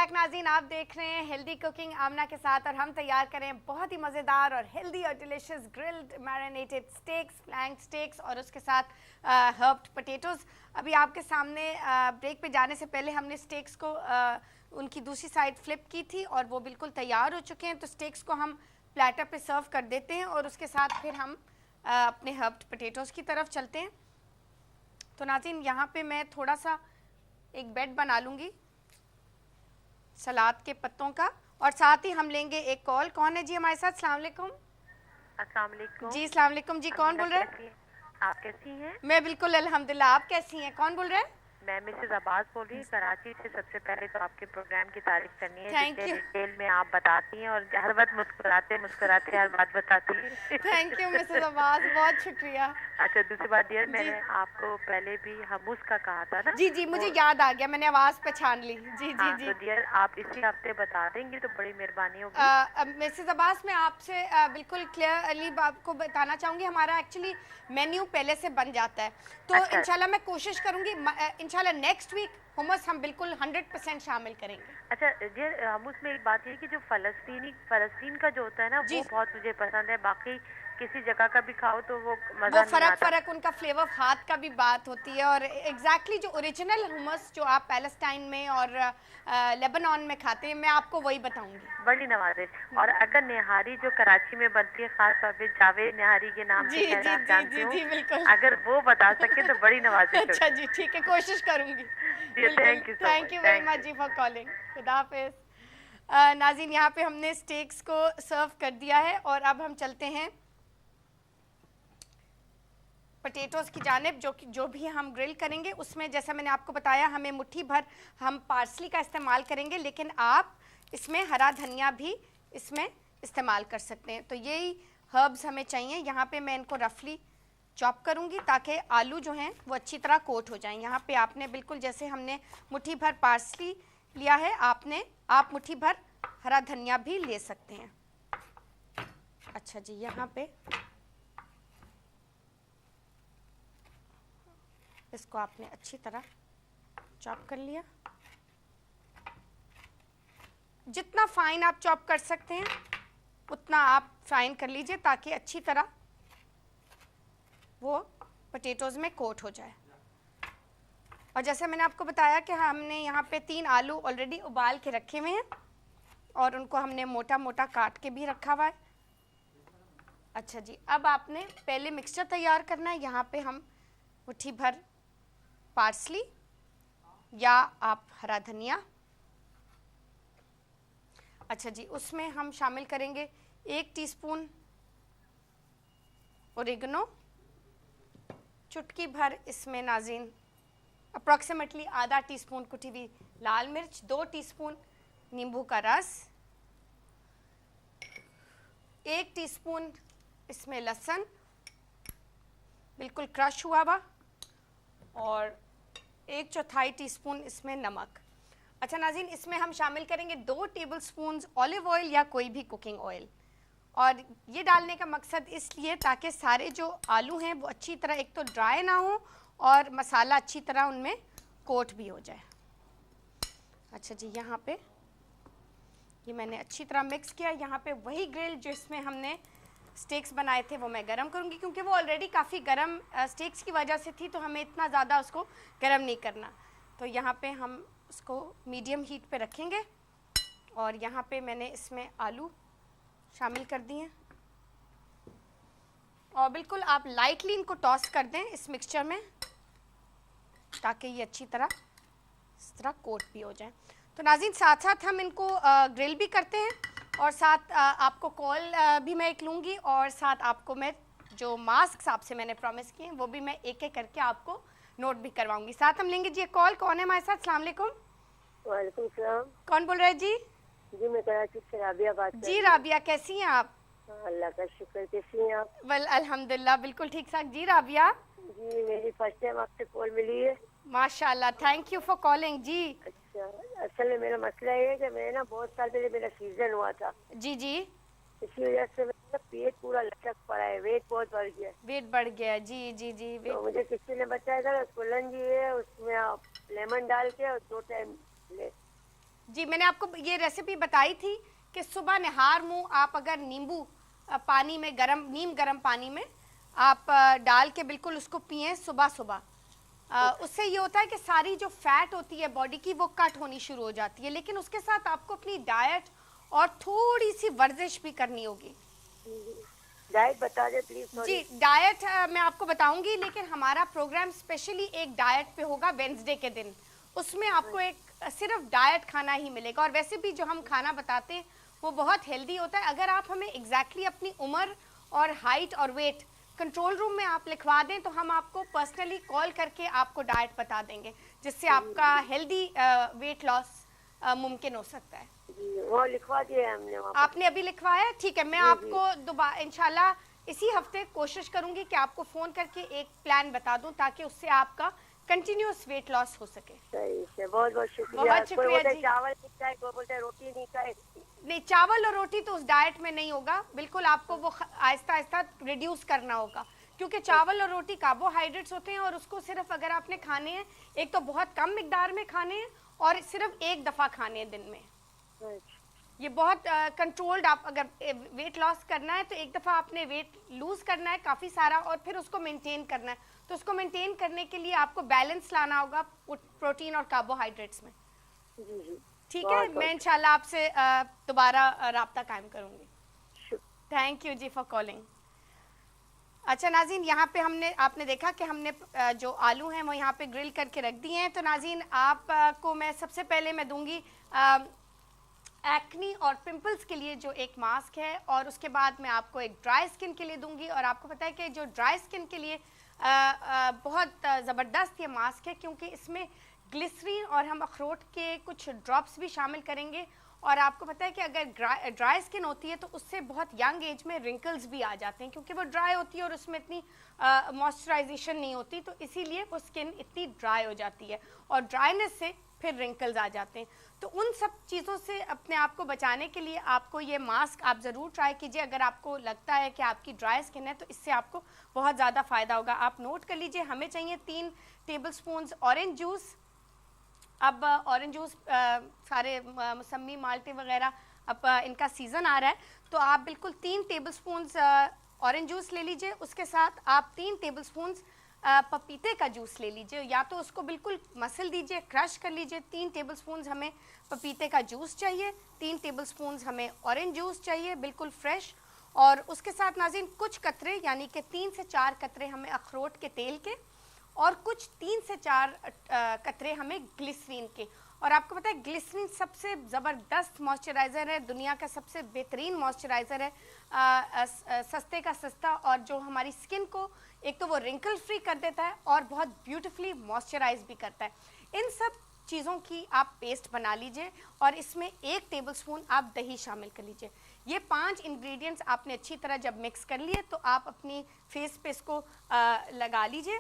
Back नाज़रीन, आप देख रहे हैं हेल्दी कुकिंग आमना के साथ और हम तैयार करें बहुत ही मज़ेदार और हेल्दी और delicious grilled marinated stakes, flank stakes और उसके साथ हर्ब्ड पोटैटोज़। अभी आपके सामने ब्रेक पे जाने से पहले हमने स्टेक्स को उनकी दूसरी साइड फ्लिप की थी और वो बिल्कुल तैयार हो चुके हैं। तो स्टेक्स को हम प्लेटर पे सर्व कर देते हैं और उसके साथ फिर हम अपने हर्ब्ड पोटैटोज़ की तरफ चलते हैं। तो नाज़रीन, यहाँ पे मैं थोड़ा सा एक बेड बना लूँगी सलाद के पत्तों का और साथ ही हम लेंगे एक कॉल। कौन है जी हमारे साथ? अस्सलाम वालेकुम। अस्सलाम वालेकुम जी अस्सलाम वालेकुम जी, कौन बोल रहे हैं? आप कैसी हैं? मैं बिल्कुल अल्हम्दुलिल्लाह, आप कैसी हैं? कौन बोल रहे हैं? मैं मिसेज अब्बास बोल रही हूँ कराची से। सबसे पहले तो आपके प्रोग्राम की तारीफ करनी है थैंक जिससे यू। डिटेल में आप बताती हैं और हर वक्त मुस्कुराते मुस्कुराते हर बात बताती हैं। थैंक यू मिसेस अब्बास, बहुत शुक्रिया। अच्छा, दूसरी बात डियर, जी। मैंने आपको पहले भी हमूस का कहा था ना? जी जी, मुझे याद आ गया, मैंने आवाज़ पहचान ली। जी जी हाँ, जी। तो डियर आप इसी हफ्ते बता देंगी तो बड़ी मेहरबानी होगी। मिसेस अब्बास, मैं आपसे बिल्कुल क्लियरली आपको बताना चाहूँगी, हमारा एक्चुअली मेन्यू पहले से बन जाता है। तो अच्छा। इंशाल्लाह मैं कोशिश करूँगी, इंशाल्लाह नेक्स्ट वीक हुमस हम बिल्कुल 100% शामिल करेंगे। अच्छा डियर, हमूस में एक बात ये कि जो फ़लस्तीन का जो होता है ना, जी। वो बहुत मुझे पसंद है। बाकी किसी जगह का भी खाओ तो वो वो मज़ा नहीं आता। फ़र्क उनका फ्लेवर हाथ का भी बात होती है और एग्जैक्टली जो ओरिजिनल हुमस जो आप पैलेस्टाइन में और लेबनान में खाते हैं, मैं आपको वही बताऊंगी। बड़ी नवाजिश। और अगर निहारी जो कराची में बनती है, खास तौर पे जावेद निहारी के नाम जी से शायद जी आप जी जानते जी हो, जी बिल्कुल। अगर वो बता सके तो बड़ी नवाजिश होगी। अच्छा जी, ठीक है, कोशिश करूंगी। बिल्कुल, thank you so thank much. You very thank much you. Ji for calling. खुदा हाफिज। नाज़रीन, यहाँ पे हमने स्टेक्स को सर्व कर दिया है और अब हम चलते हैं पोटैटोज़ की जानिब। जो भी हम ग्रिल करेंगे उसमें, जैसा मैंने आपको बताया, हमें मुट्ठी भर हम पार्सली का इस्तेमाल करेंगे, लेकिन आप इसमें हरा धनिया भी इसमें इस्तेमाल कर सकते हैं। तो यही हर्ब्स हमें चाहिए। यहाँ पे मैं इनको रफली चॉप करूँगी ताकि आलू जो हैं वो अच्छी तरह कोट हो जाएं। यहाँ पे आपने बिल्कुल जैसे हमने मुट्ठी भर पार्सली लिया है, आप मुट्ठी भर हरा धनिया भी ले सकते हैं। अच्छा जी, यहाँ पे इसको आपने अच्छी तरह चॉप कर लिया। जितना फाइन आप चॉप कर सकते हैं उतना आप फाइन कर लीजिए ताकि अच्छी तरह वो पोटैटोज़ में कोट हो जाए। और जैसे मैंने आपको बताया कि हमने यहाँ पे 3 आलू ऑलरेडी उबाल के रखे हुए हैं और उनको हमने मोटा मोटा काट के भी रखा हुआ है। अच्छा जी, अब आपने पहले मिक्सचर तैयार करना है। यहाँ पे हम मुट्ठी भर पार्सली या आप हरा धनिया, अच्छा जी, उसमें हम शामिल करेंगे 1 टीस्पून ओरिगनो, चुटकी भर इसमें नाज़रीन अप्रॉक्सीमेटली आधा टीस्पून कुटी हुई लाल मिर्च, 2 टीस्पून नींबू का रस, 1 टीस्पून इसमें लहसुन बिल्कुल क्रश हुआ हुआ और 1/4 टीस्पून इसमें नमक। अच्छा नाज़रीन, इसमें हम शामिल करेंगे 2 टेबलस्पून ऑलिव ऑयल या कोई भी कुकिंग ऑयल। और ये डालने का मकसद इसलिए ताकि सारे जो आलू हैं वो अच्छी तरह एक तो ड्राई ना हो और मसाला अच्छी तरह उनमें कोट भी हो जाए। अच्छा जी, यहाँ पे ये मैंने अच्छी तरह मिक्स किया। यहाँ पे वही ग्रिल जो इसमें हमने स्टेक्स बनाए थे वो मैं गरम करूँगी, क्योंकि वो ऑलरेडी काफ़ी गरम स्टेक्स की वजह से थी, तो हमें इतना ज़्यादा उसको गरम नहीं करना। तो यहाँ पे हम उसको मीडियम हीट पे रखेंगे और यहाँ पे मैंने इसमें आलू शामिल कर दिए हैं और बिल्कुल आप लाइटली इनको टॉस कर दें इस मिक्सचर में ताकि ये अच्छी तरह इस तरह कोट भी हो जाए। तो नाज़रीन, साथ साथ हम इनको ग्रिल भी करते हैं और साथ आपको कॉल भी मैं एक लूँगी और साथ आपको मैं जो मास्क आपसे मैंने प्रॉमिस किए वो भी मैं एक एक करके आपको नोट भी करवाऊंगी। साथ हम लेंगे जी एक कॉल। कौन है हमारे साथ? अस्सलाम वालेकुम। वालेकुम सलाम। कौन बोल रहे हैं जी? जी मैं कराची से राबिया बात कर रही जी हूँ। राबिया, कैसी हैं आप? अल्लाह का शुक्र, कैसी हैं आप? वेल अल्हम्दुलिल्लाह, बिल्कुल ठीक ठाक जी राबिया। जी मेरी फर्स्ट टाइम आपसे कॉल मिली है। माशाल्लाह, थैंक यू फॉर कॉलिंग जी। अच्छा, असल में मेरा मसला ये है कि मैं ना बहुत साल पहले मेरा सीजन हुआ था, जी जी, इसी वजह से मेरा पेट पूरा लटक पड़ा है, वेट बहुत बढ़ गया है। वेट बढ़ गया। जी जी जी, तो मुझे किसी ने बताया था कुलन जी है, उसमें आप लेमन डाल के और 2 टाइम ले। जी, मैंने आपको ये रेसिपी बताई थी कि सुबह निहार मुंह आप अगर नींबू पानी में नीम गरम पानी में आप डाल के बिल्कुल उसको पिएं सुबह सुबह। उससे ये होता है कि सारी जो फैट होती है बॉडी की वो कट होनी शुरू हो जाती है, लेकिन उसके साथ आपको अपनी डाइट और थोड़ी सी वर्जिश भी करनी होगी। डाइट बता दे प्लीज। जी, डाइट मैं आपको बताऊंगी, लेकिन हमारा प्रोग्राम स्पेशली एक डाइट पे होगा वेंसडे के दिन। उसमें आपको एक सिर्फ डाइट खाना ही मिलेगा, और वैसे भी जो हम खाना बताते हैं वो बहुत हेल्दी होता है। अगर आप हमें एग्जैक्टली अपनी उम्र और हाइट और वेट कंट्रोल रूम में आप लिखवा दें तो हम आपको पर्सनली कॉल करके आपको डाइट बता देंगे, जिससे आपका हेल्दी वेट लॉस मुमकिन हो सकता है। वो लिखवा दिया हमने वहाँ आपने अभी लिखवाया? ठीक है, मैं आपको दोबारा इंशाल्लाह इसी हफ्ते कोशिश करूंगी कि आपको फ़ोन करके एक प्लान बता दूं ताकि उससे आपका कंटिन्यूअस वेट लॉस हो सके। सही से, बहुत बहुत शुक्रिया। बहुत शुक्रिया कोई बोलता है जी। चावल नहीं खाए, कोई बोलता है रोटी नहीं खाए। नहीं, चावल और रोटी तो उस डाइट में नहीं होगा, बिल्कुल आपको वो आहिस्ता आहिस्ता रिड्यूस करना होगा, क्योंकि चावल और रोटी कार्बोहाइड्रेट्स होते हैं और उसको सिर्फ अगर आपने खाने हैं एक तो बहुत कम मिकदार में खाने हैं और सिर्फ एक दफ़ा खाने हैं दिन में। ये बहुत कंट्रोल्ड, आप अगर वेट लॉस करना है तो एक दफ़ा आपने वेट लूज़ करना है काफ़ी सारा और फिर उसको मेंटेन करना है। तो उसको मेंटेन करने के लिए आपको बैलेंस लाना होगा प्रोटीन और कार्बोहाइड्रेट्स में। ठीक है, मैं इंशाल्लाह आपसे दोबारा राब्ता कायम करूँगी। Thank you ji for calling. अच्छा नाज़रीन, यहाँ पे आपने देखा कि हमने जो आलू हैं वो यहाँ पे ग्रिल करके रख दिए हैं। तो नाज़रीन आपको मैं सबसे पहले मैं दूँगी एक्नी और पिंपल्स के लिए जो एक मास्क है, और उसके बाद मैं आपको एक ड्राई स्किन के लिए दूंगी। और आपको पता है कि जो ड्राई स्किन के लिए बहुत ज़बरदस्त ये मास्क है, क्योंकि इसमें ग्लिसरीन और हम अखरोट के कुछ ड्रॉप्स भी शामिल करेंगे। और आपको पता है कि अगर ड्राई स्किन होती है तो उससे बहुत यंग एज में रिंकल्स भी आ जाते हैं, क्योंकि वो ड्राई होती है और उसमें इतनी मॉइस्चराइजेशन नहीं होती, तो इसीलिए वो स्किन इतनी ड्राई हो जाती है और ड्राइनेस से फिर रिंकल्स आ जाते हैं। तो उन सब चीज़ों से अपने आप को बचाने के लिए आपको ये मास्क आप ज़रूर ट्राई कीजिए। अगर आपको लगता है कि आपकी ड्राई स्किन है तो इससे आपको बहुत ज़्यादा फ़ायदा होगा। आप नोट कर लीजिए, हमें चाहिए 3 टेबलस्पून ऑरेंज जूस। अब ऑरेंज जूस सारे मौसमी माल्टे वगैरह अब इनका सीज़न आ रहा है, तो आप बिल्कुल 3 टेबलस्पून ऑरेंज जूस ले लीजिए। उसके साथ आप 3 टेबलस्पून पपीते का जूस ले लीजिए, या तो उसको बिल्कुल मसल दीजिए, क्रश कर लीजिए। 3 टेबलस्पून हमें पपीते का जूस चाहिए, 3 टेबलस्पून हमें ऑरेंज जूस चाहिए बिल्कुल फ्रेश। और उसके साथ नाज़रीन कुछ कतरे यानी कि 3 से 4 कतरे हमें अखरोट के तेल के, और कुछ 3 से 4 कतरे हमें ग्लिसरीन के। और आपको पता है ग्लिसरीन सबसे ज़बरदस्त मॉइस्चराइज़र है, दुनिया का सबसे बेहतरीन मॉइस्चराइज़र है, सस्ते का सस्ता, और जो हमारी स्किन को एक तो वो रिंकल फ्री कर देता है और बहुत ब्यूटीफुली मॉइस्चराइज भी करता है। इन सब चीज़ों की आप पेस्ट बना लीजिए और इसमें 1 टेबलस्पून आप दही शामिल कर लीजिए। ये 5 इंग्रेडिएंट्स आपने अच्छी तरह जब मिक्स कर लिए तो आप अपनी फेस पे इसको लगा लीजिए।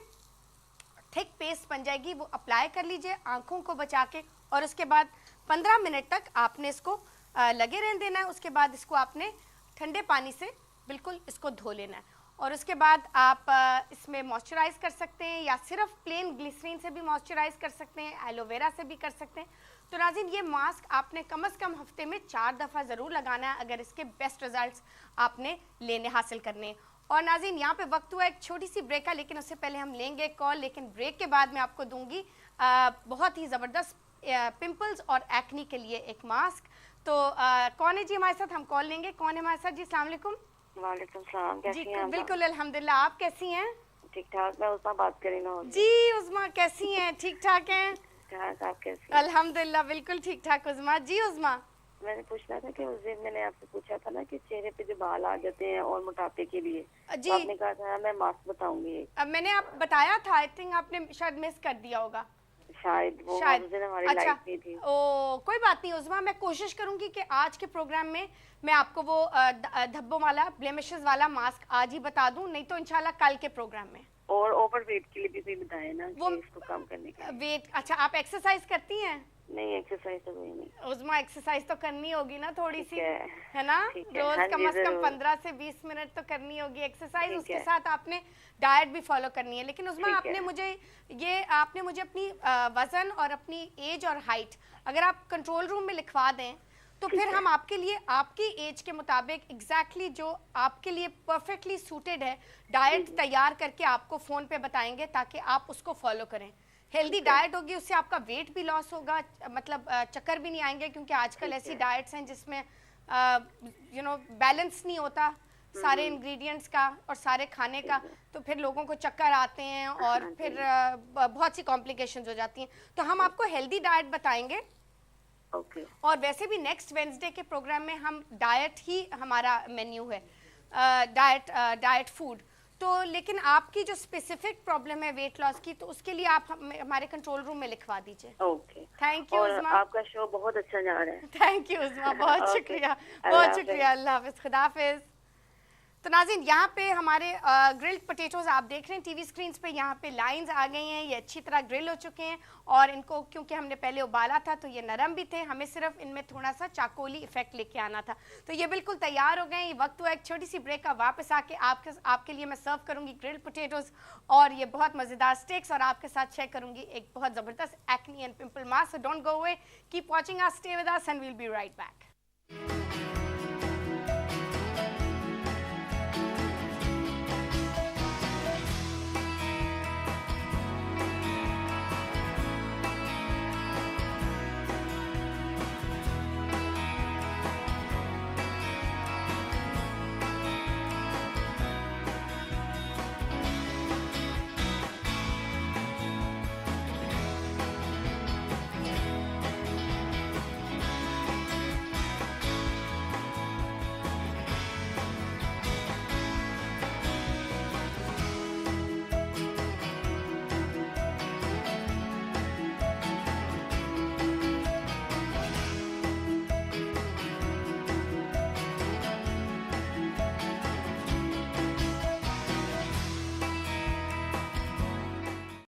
थिक पेस्ट बन जाएगी, वो अप्लाई कर लीजिए आँखों को बचा के, और उसके बाद 15 मिनट तक आपने इसको लगे रहने देना है। उसके बाद इसको आपने ठंडे पानी से बिल्कुल इसको धो लेना है, और उसके बाद आप इसमें मॉइस्चराइज़ कर सकते हैं, या सिर्फ प्लेन ग्लिसरीन से भी मॉइस्चराइज़ कर सकते हैं, एलोवेरा से भी कर सकते हैं। तो नाज़रीन ये मास्क आपने कम से कम हफ्ते में 4 दफ़ा ज़रूर लगाना है अगर इसके बेस्ट रिजल्ट्स आपने हासिल करने हैं। और नाज़रीन यहाँ पे वक्त हुआ एक छोटी सी ब्रेक का, लेकिन उससे पहले हम लेंगे कॉल, लेकिन ब्रेक के बाद मैं आपको दूंगी बहुत ही ज़बरदस्त पिंपल्स और एक्नी के लिए एक मास्क। तो कौन है जी हमारे साथ? हम कॉल लेंगे। कौन है हमारे साथ जी? अस्सलाम वालेकुम। वालेकुम सलाम, कैसी हैं आप? बिल्कुल अल्हम्दुलिल्लाह, आप कैसी हैं? ठीक ठाक। मैं उस्मा बात करी ना जी उस्मा कैसी हैं? ठीक ठाक हैं? ठाक, आप कैसी हैं? अल्हम्दुलिल्लाह बिल्कुल ठीक ठाक उस्मा जी। उस्मा मैंने पूछना था कि उस दिन मैंने आपसे पूछा था ना कि चेहरे पे जो बाल आ जाते हैं और मोटापे के लिए, जी तो आपने कहा था मैं मास्क बताऊंगी। अब मैंने आप बताया था, आई थिंक आपने शायद मिस कर दिया होगा शायद वो शायद। उस दिन हमारी अच्छा, लाइफ में थी। ओ कोई बात नहीं उस्मा, मैं कोशिश करूंगी कि आज के प्रोग्राम में मैं आपको वो धब्बों वाला ब्लेमिशेस वाला मास्क आज ही बता दूं, नहीं तो इंशाल्लाह कल के प्रोग्राम में। और ओवर वेट के लिए भी बताएं ना वो कि इसको कम करने के लिए। वेट, अच्छा आप एक्सरसाइज करती हैं? नहीं, एक्सरसाइज तो हुई नहीं। उज़मा एक्सरसाइज तो करनी होगी ना थोड़ी सी, है ना? ठीक है, रोज हाँ कम जी, से कम जरूर। 15 से 20 मिनट तो करनी होगी एक्सरसाइज। ठीक उसके है। साथ आपने डाइट भी फॉलो करनी है। लेकिन उज़मा ठीक आपने है। मुझे अपनी वजन और अपनी एज और हाइट अगर आप कंट्रोल रूम में लिखवा दें तो ठीक फिर है। हम आपके लिए आपकी एज के मुताबिक एग्जैक्टली जो आपके लिए परफेक्टली सूटेड है डाइट तैयार करके आपको फ़ोन पे बताएंगे ताकि आप उसको फॉलो करें। हेल्दी डाइट होगी, उससे आपका वेट भी लॉस होगा, मतलब चक्कर भी नहीं आएंगे, क्योंकि आजकल ऐसी डाइट्स हैं जिसमें बैलेंस नहीं होता सारे इंग्रेडिएंट्स का और सारे खाने का, तो फिर लोगों को चक्कर आते हैं और हाँ, फिर बहुत सी कॉम्प्लिकेशंस हो जाती हैं। तो हम आपको हेल्दी डाइट बताएंगे ओके। और वैसे भी नेक्स्ट वेडनेसडे के प्रोग्राम में हम डाइट ही हमारा मेन्यू है, डाइट फूड। तो लेकिन आपकी जो स्पेसिफिक प्रॉब्लम है वेट लॉस की, तो उसके लिए आप हमारे कंट्रोल रूम में लिखवा दीजिए। ओके। थैंक यू और उज़मा। आपका शो बहुत अच्छा जा रहा है। थैंक यू उज़मा, बहुत ओके, शुक्रिया, अल्लाह बहुत हाफ़िज़। शुक्रिया। अल्लाह हाफ़िज़, खुदा हाफ़िज़। तो नाज़रीन, यहाँ पे हमारे ग्रिल्ड पोटैटोज़ आप देख रहे हैं टीवी स्क्रीन्स पे, यहाँ पे लाइंस आ गई हैं, ये अच्छी तरह ग्रिल हो चुके हैं और इनको क्योंकि हमने पहले उबाला था तो ये नरम भी थे, हमें सिर्फ इनमें थोड़ा सा चाकोली इफेक्ट लेके आना था। तो ये बिल्कुल तैयार हो गए। ये वक्त हुआ एक छोटी सी ब्रेक का, वापस आके आपके लिए मैं सर्व करूँगी ग्रिल्ड पोटैटोज़ और ये बहुत मज़ेदार स्टेक्स, और आपके साथ शेयर करूँगी एक बहुत ज़बरदस्त acne and pimple mask. So don't go away, keep watching us, stay with us and we'll be right back.